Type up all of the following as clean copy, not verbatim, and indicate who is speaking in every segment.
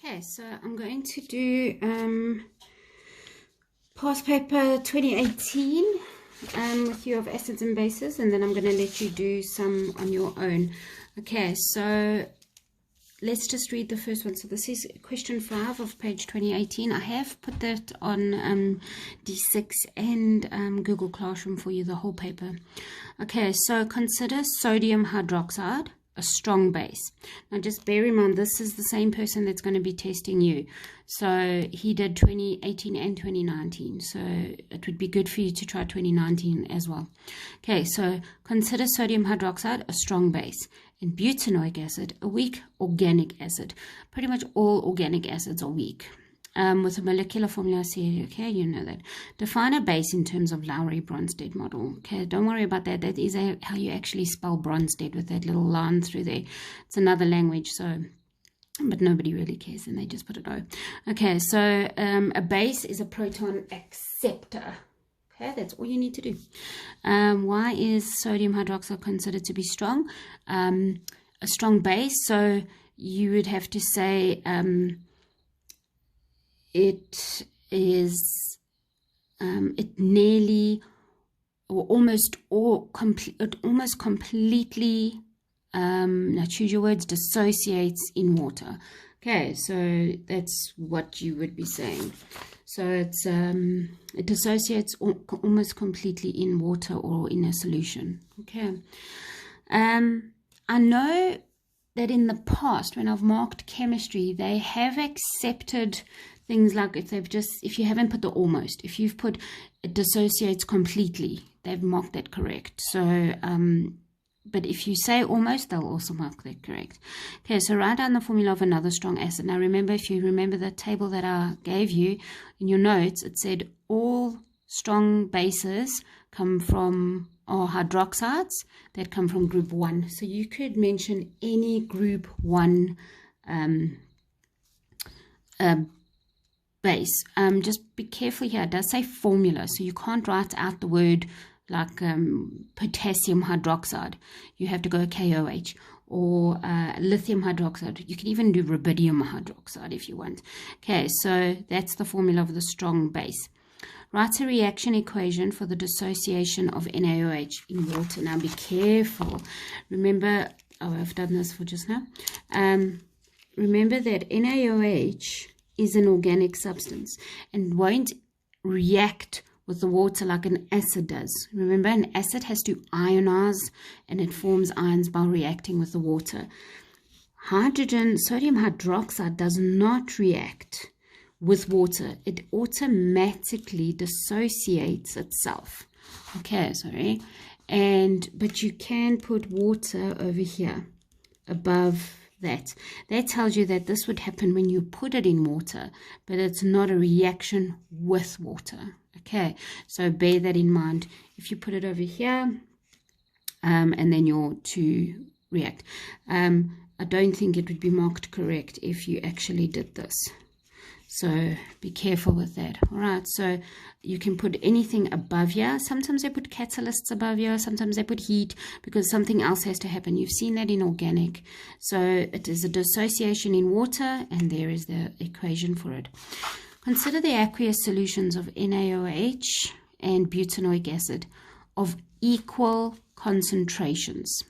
Speaker 1: Okay, so I'm going to do past paper 2018 with you of acids and bases, and then I'm going to let you do some on your own. Okay, so let's just read the first one. So this is question 5 of page 2018. I have put that on D6 and Google Classroom for you, the whole paper. Okay, so consider sodium hydroxide a strong base. Now just bear in mind, this is the same person that's going to be testing you. So he did 2018 and 2019. So it would be good for you to try 2019 as well. Okay, so consider sodium hydroxide a strong base and butanoic acid a weak organic acid. Pretty much all organic acids are weak. With a molecular formula, okay, you know that. Define a base in terms of Lowry-Bronsted model. Okay, don't worry about that. That is how you actually spell Bronsted, with that little line through there. It's another language, so, but nobody really cares, and they just put it O. Okay, so a base is a proton acceptor. Okay, that's all you need to do. Why is sodium hydroxide considered to be strong? A strong base, so you would have to say it is it nearly or almost completely now choose your words, dissociates in water. Okay, so that's what you would be saying. So it's it dissociates almost completely in water or in a solution. Okay, I know that in the past, when I've marked chemistry, they have accepted things like if you haven't put the almost, if you've put it dissociates completely, they've marked that correct. So, but if you say almost, they'll also mark that correct. Okay, so write down the formula of another strong acid. Now remember, if you remember the table that I gave you in your notes, it said all strong bases come from, or hydroxides that come from group 1. So you could mention any group 1 base. Just be careful here. It does say formula, so you can't write out the word like potassium hydroxide. You have to go KOH, or lithium hydroxide. You can even do rubidium hydroxide if you want. Okay, so that's the formula of the strong base. Write a reaction equation for the dissociation of NaOH in water. Now be careful. Remember, I've done this for just now. Remember that NaOH is an organic substance and won't react with the water like an acid does. Remember, an acid has to ionize and it forms ions by reacting with the water. Sodium hydroxide does not react with water. It automatically dissociates itself. Okay, sorry. But you can put water over here above that. That tells you that this would happen when you put it in water, but it's not a reaction with water. Okay, so bear that in mind. If you put it over here, and then your two react. I don't think it would be marked correct if you actually did this. So be careful with that. All right, so you can put anything above here. Sometimes they put catalysts above here. Sometimes they put heat because something else has to happen. You've seen that in organic. So it is a dissociation in water, and there is the equation for it. Consider the aqueous solutions of NaOH and butanoic acid of equal concentrations.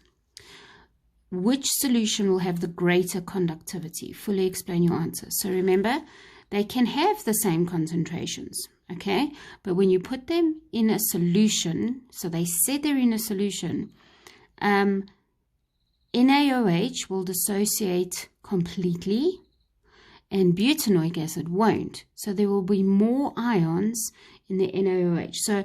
Speaker 1: Which solution will have the greater conductivity? Fully explain your answer. So remember, they can have the same concentrations, okay? But when you put them in a solution, so they said they're in a solution, NaOH will dissociate completely and butanoic acid won't. So there will be more ions in the NaOH. So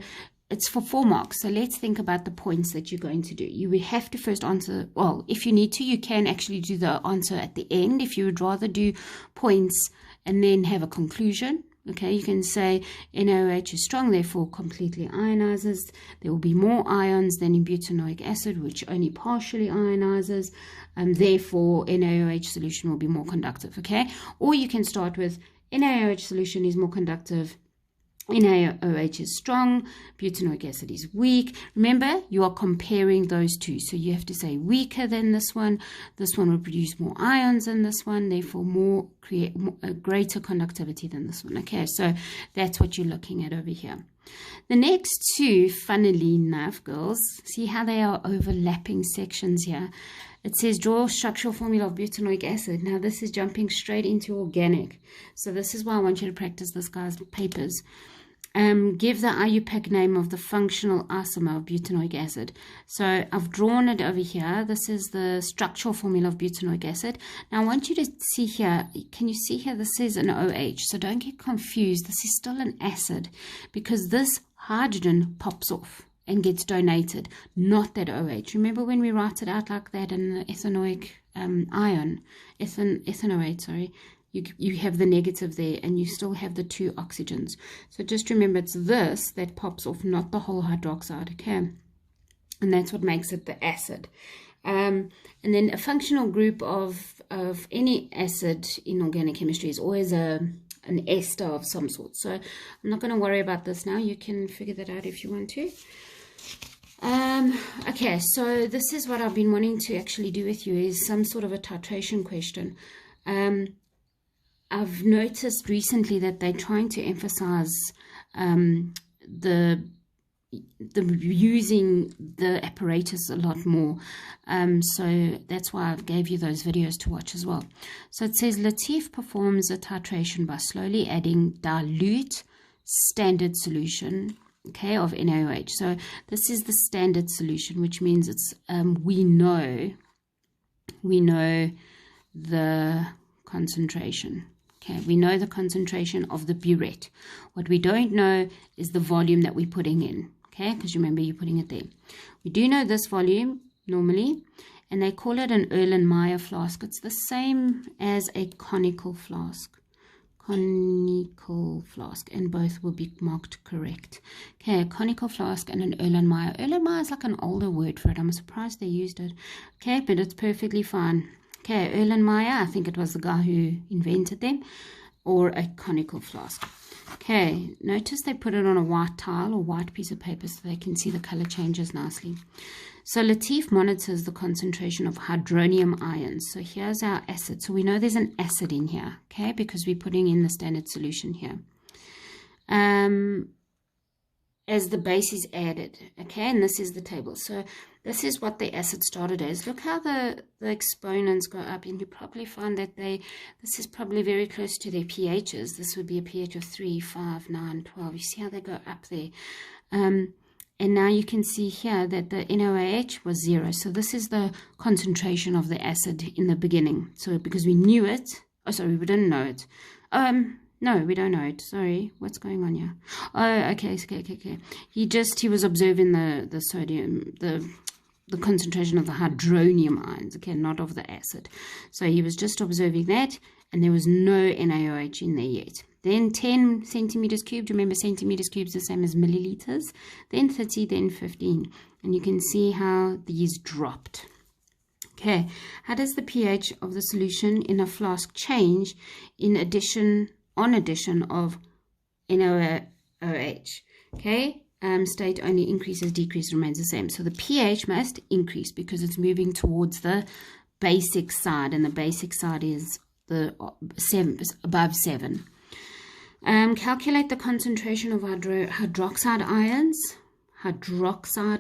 Speaker 1: it's for 4 marks. So let's think about the points that you're going to do. You would have to first answer, well, if you need to, you can actually do the answer at the end. If you would rather do points and then have a conclusion, okay, you can say NaOH is strong, therefore completely ionizes. There will be more ions than in butanoic acid, which only partially ionizes, and therefore NaOH solution will be more conductive, okay? Or you can start with NaOH solution is more conductive NaOH is strong, butanoic acid is weak. Remember, you are comparing those two. So you have to say weaker than this one. This one will produce more ions than this one, therefore create a greater conductivity than this one. Okay, so that's what you're looking at over here. The next two, funnily enough, girls, see how they are overlapping sections here. It says draw structural formula of butanoic acid. Now this is jumping straight into organic. So this is why I want you to practice this guy's papers. Give the IUPAC name of the functional isomer of butanoic acid. So I've drawn it over here. This is the structural formula of butanoic acid. Now I want you to see here. Can you see here? This is an OH. So don't get confused. This is still an acid because this hydrogen pops off and gets donated, not that OH. Remember when we write it out like that in the ethanoic ethanoate, sorry. You have the negative there and you still have the two oxygens. So just remember it's this that pops off, not the whole hydroxide, okay? And that's what makes it the acid. And then a functional group of any acid in organic chemistry is always an ester of some sort. So I'm not going to worry about this now. You can figure that out if you want to. Okay, so this is what I've been wanting to actually do with you, is some sort of a titration question. I've noticed recently that they're trying to emphasize the using the apparatus a lot more. So that's why I've gave you those videos to watch as well. So it says Latif performs a titration by slowly adding dilute standard solution, okay, of NaOH. So this is the standard solution, which means it's we know the concentration. Okay, we know the concentration of the burette. What we don't know is the volume that we're putting in. Okay, because remember you're putting it there. We do know this volume normally, and they call it an Erlenmeyer flask. It's the same as a conical flask. Conical flask, and both will be marked correct. Okay, a conical flask and an Erlenmeyer. Erlenmeyer is like an older word for it. I'm surprised they used it. Okay, but it's perfectly fine. Okay, Erlenmeyer, I think it was the guy who invented them, or a conical flask. Okay, notice they put it on a white tile or white piece of paper so they can see the color changes nicely. So Latif monitors the concentration of hydronium ions. So here's our acid. So we know there's an acid in here, okay, because we're putting in the standard solution here. As the base is added, okay, and this is the table. So this is what the acid started as. Look how the exponents go up, and you probably find that this is probably very close to their pHs. This would be a pH of 3, 5, 9, 12. You see how they go up there? And now you can see here that the NaOH was 0. So this is the concentration of the acid in the beginning. So because we knew it, oh sorry, we didn't know it. No, we don't know it. Sorry, what's going on here? Oh, okay. He was observing the sodium, the concentration of the hydronium ions, okay, not of the acid. So he was just observing that, and there was no NaOH in there yet. Then 10 centimeters cubed. Remember, centimeters cubed is the same as milliliters. Then 30, then 15. And you can see how these dropped. Okay, how does the pH of the solution in a flask change on addition of NaOH? Okay, state only increases, decrease remains the same. So the pH must increase because it's moving towards the basic side, and the basic side is the above 7. Calculate the concentration of hydroxide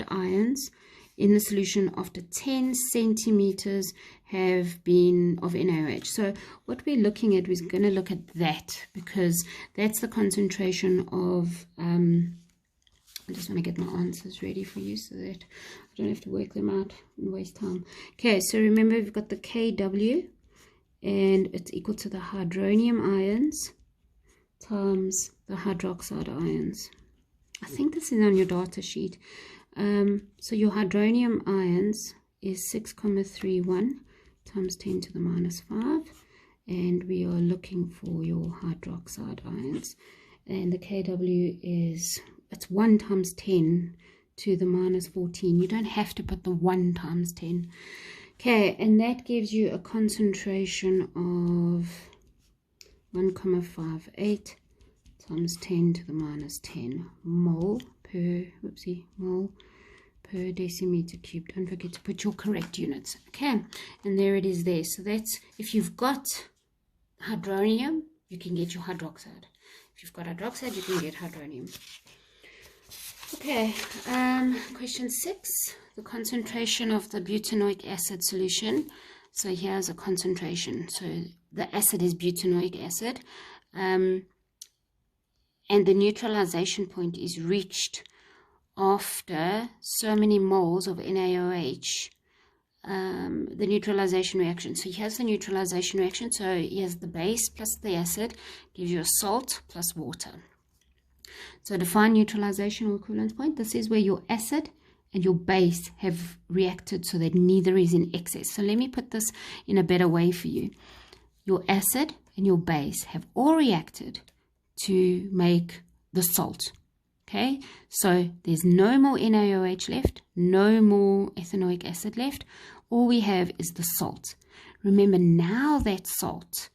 Speaker 1: ions in the solution after 10 centimeters have been of NaOH. So what we're looking at, we're going to look at that because that's the concentration of, I just want to get my answers ready for you so that I don't have to work them out and waste time. Okay, so remember we've got the Kw, and it's equal to the hydronium ions times the hydroxide ions. I think this is on your data sheet. So your hydronium ions is 6,31 times 10 to the minus 5, and we are looking for your hydroxide ions, and the Kw is, it's 1 times 10 to the minus 14. You don't have to put the 1 times 10. Okay, and that gives you a concentration of 1,58 times 10 to the minus 10 mole per, mole per decimeter cubed. Don't forget to put your correct units. Okay, and there it is there. So that's, if you've got hydronium, you can get your hydroxide. If you've got hydroxide, you can get hydronium. Okay, question 6, the concentration of the butanoic acid solution. So here's a concentration. So the acid is butanoic acid, and the neutralization point is reached after so many moles of NaOH, the neutralization reaction. So here's the neutralization reaction. So here's the base plus the acid, gives you a salt plus water. So define neutralization or equivalence point. This is where your acid and your base have reacted so that neither is in excess. So let me put this in a better way for you. Your acid and your base have all reacted to make the salt. Okay, so there's no more NaOH left, no more ethanoic acid left. All we have is the salt. Remember, now that salt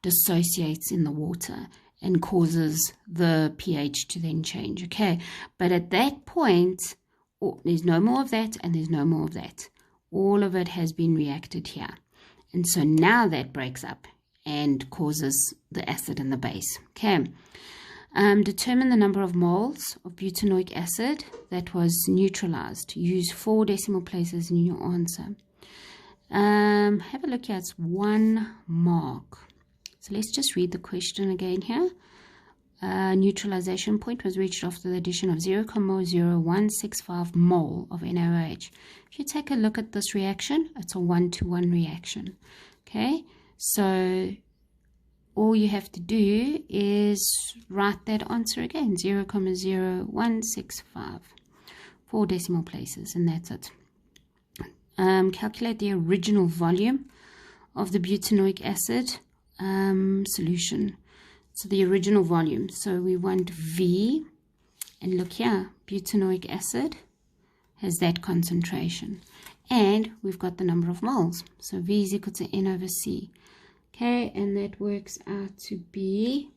Speaker 1: dissociates in the water and causes the pH to then change. Okay, but at that point, there's no more of that and there's no more of that. All of it has been reacted here. And so now that breaks up and causes the acid and the base. Okay. Determine the number of moles of butanoic acid that was neutralized. Use 4 decimal places in your answer. Have a look here. It's 1 mark. So let's just read the question again here. Neutralization point was reached after the addition of 0,0165 mole of NaOH. If you take a look at this reaction, it's a 1-to-1 reaction. Okay, so all you have to do is write that answer again, 0,0165, 4 decimal places, and that's it. Calculate the original volume of the butanoic acid solution. So the original volume, so we want V, and look here, butanoic acid has that concentration, and we've got the number of moles, so V is equal to N over C. Okay, and that works out to be,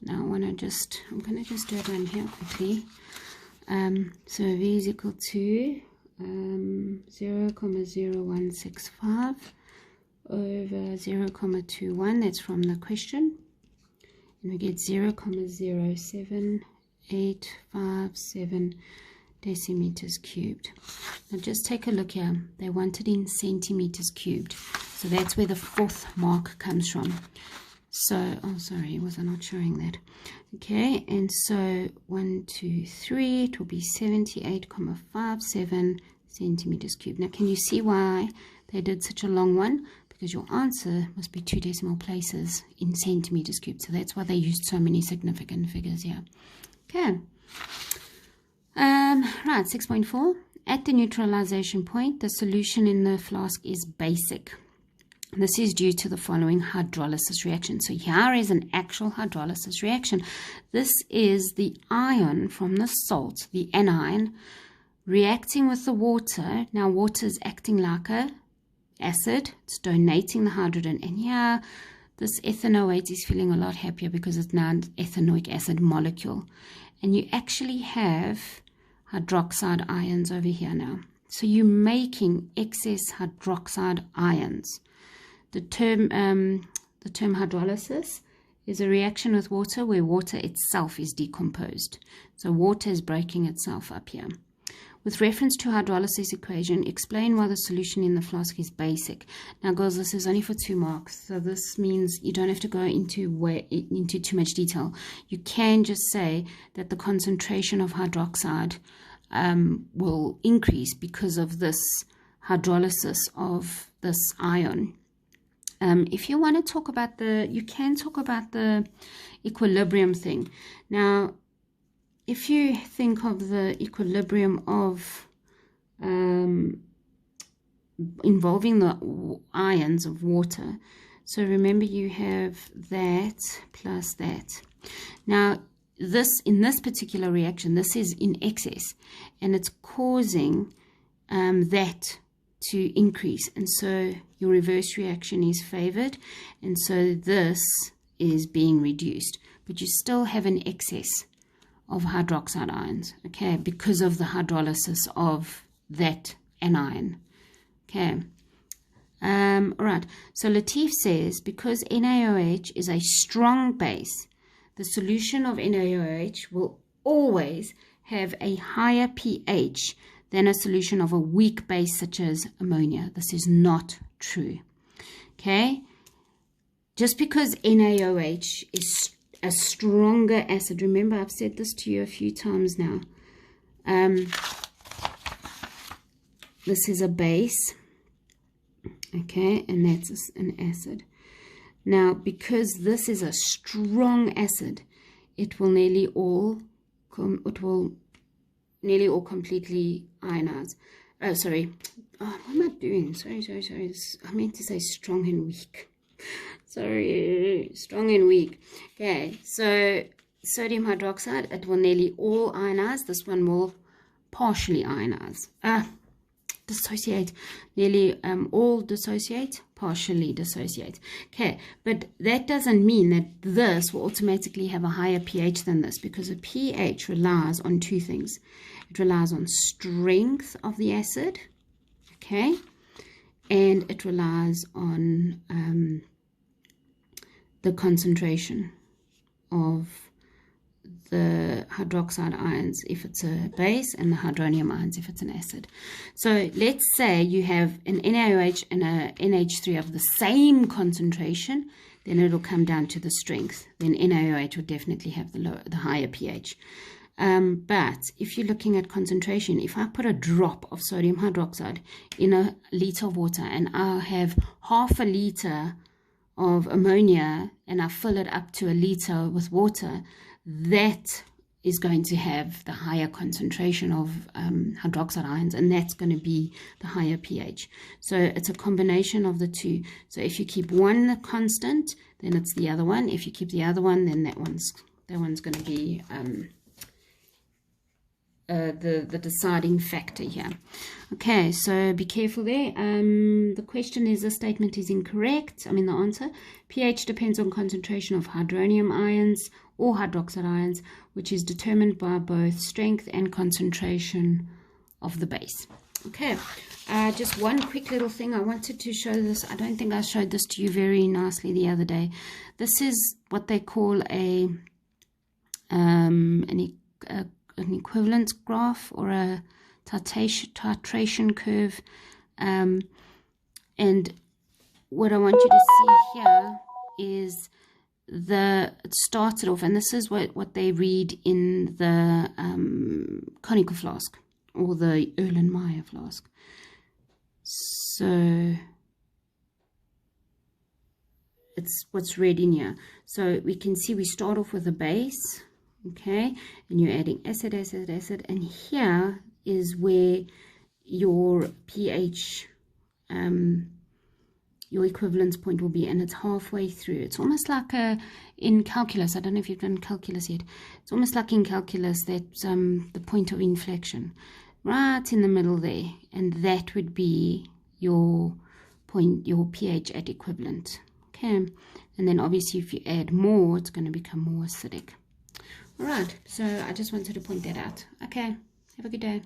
Speaker 1: now I'm going to just do it on here quickly. So V is equal to 0,0165 over 0,21, that's from the question. And we get 0,07857 decimeters cubed. Now just take a look here. They want it in centimeters cubed. So that's where the 4th mark comes from. So, oh sorry, was I not showing that? Okay, and so 1, 2, 3, it will be 78,57 centimeters cubed. Now can you see why they did such a long one? Because your answer must be 2 decimal places in centimeters cubed. So that's why they used so many significant figures here. Okay. Right, 6.4. At the neutralization point, the solution in the flask is basic. This is due to the following hydrolysis reaction. So here is an actual hydrolysis reaction. This is the ion from the salt, the anion, reacting with the water. Now water is acting like a acid, it's donating the hydrogen, and here this ethanoate is feeling a lot happier because it's now an ethanoic acid molecule, and you actually have hydroxide ions over here now. So you're making excess hydroxide ions. The term hydrolysis is a reaction with water where water itself is decomposed. So water is breaking itself up here. With reference to hydrolysis equation, explain why the solution in the flask is basic. Now, girls, this is only for 2 marks, so this means you don't have to go into too much detail. You can just say that the concentration of hydroxide will increase because of this hydrolysis of this ion. If you want to talk about you can talk about the equilibrium thing. Now, if you think of the equilibrium of involving the ions of water, so remember you have that plus that. Now, in this particular reaction, this is in excess, and it's causing that to increase, and so your reverse reaction is favored, and so this is being reduced, but you still have an excess of hydroxide ions, okay, because of the hydrolysis of that anion. Okay. All right. So Latif says, because NaOH is a strong base, the solution of NaOH will always have a higher pH than a solution of a weak base such as ammonia. This is not true. Okay. Just because NaOH is a stronger acid, remember I've said this to you a few times now. This is a base, okay, and that's an acid. Now, because this is a strong acid, it will nearly all completely ionize. Oh, sorry. Oh, what am I doing? Sorry. I meant to say strong and weak. Sorry, strong and weak. Okay, so sodium hydroxide, it will nearly all ionize. This one will partially ionize. Dissociate. Nearly all dissociate, partially dissociate. Okay, but that doesn't mean that this will automatically have a higher pH than this, because a pH relies on two things. It relies on strength of the acid, okay, and it relies on the concentration of the hydroxide ions if it's a base and the hydronium ions if it's an acid. So let's say you have an NaOH and a NH3 of the same concentration, then it'll come down to the strength. Then NaOH will definitely have the higher pH. But if you're looking at concentration, if I put a drop of sodium hydroxide in a liter of water and I'll have half a liter of ammonia and I fill it up to a liter with water, that is going to have the higher concentration of hydroxide ions, and that's going to be the higher pH. So it's a combination of the two. So if you keep one constant, then it's the other one. If you keep the other one, then that one's going to be the deciding factor here. Okay, so be careful there. The question is, the statement is incorrect. I mean, the answer. pH depends on concentration of hydronium ions or hydroxide ions, which is determined by both strength and concentration of the base. Okay, just one quick little thing. I wanted to show this. I don't think I showed this to you very nicely the other day. This is what they call an equivalence graph, or a titration curve. And what I want you to see here is it started off, and this is what they read in the conical flask or the Erlenmeyer flask. So it's what's read in here. So we can see we start off with a base, okay, and you're adding acid, and here is where your pH, your equivalence point will be, and it's halfway through. It's almost like in calculus. I don't know if you've done calculus yet. It's almost like in calculus that the point of inflection, right in the middle there, and that would be your point, your pH at equivalent. Okay, and then obviously if you add more, it's going to become more acidic. All right, so I just wanted to point that out. Okay, have a good day.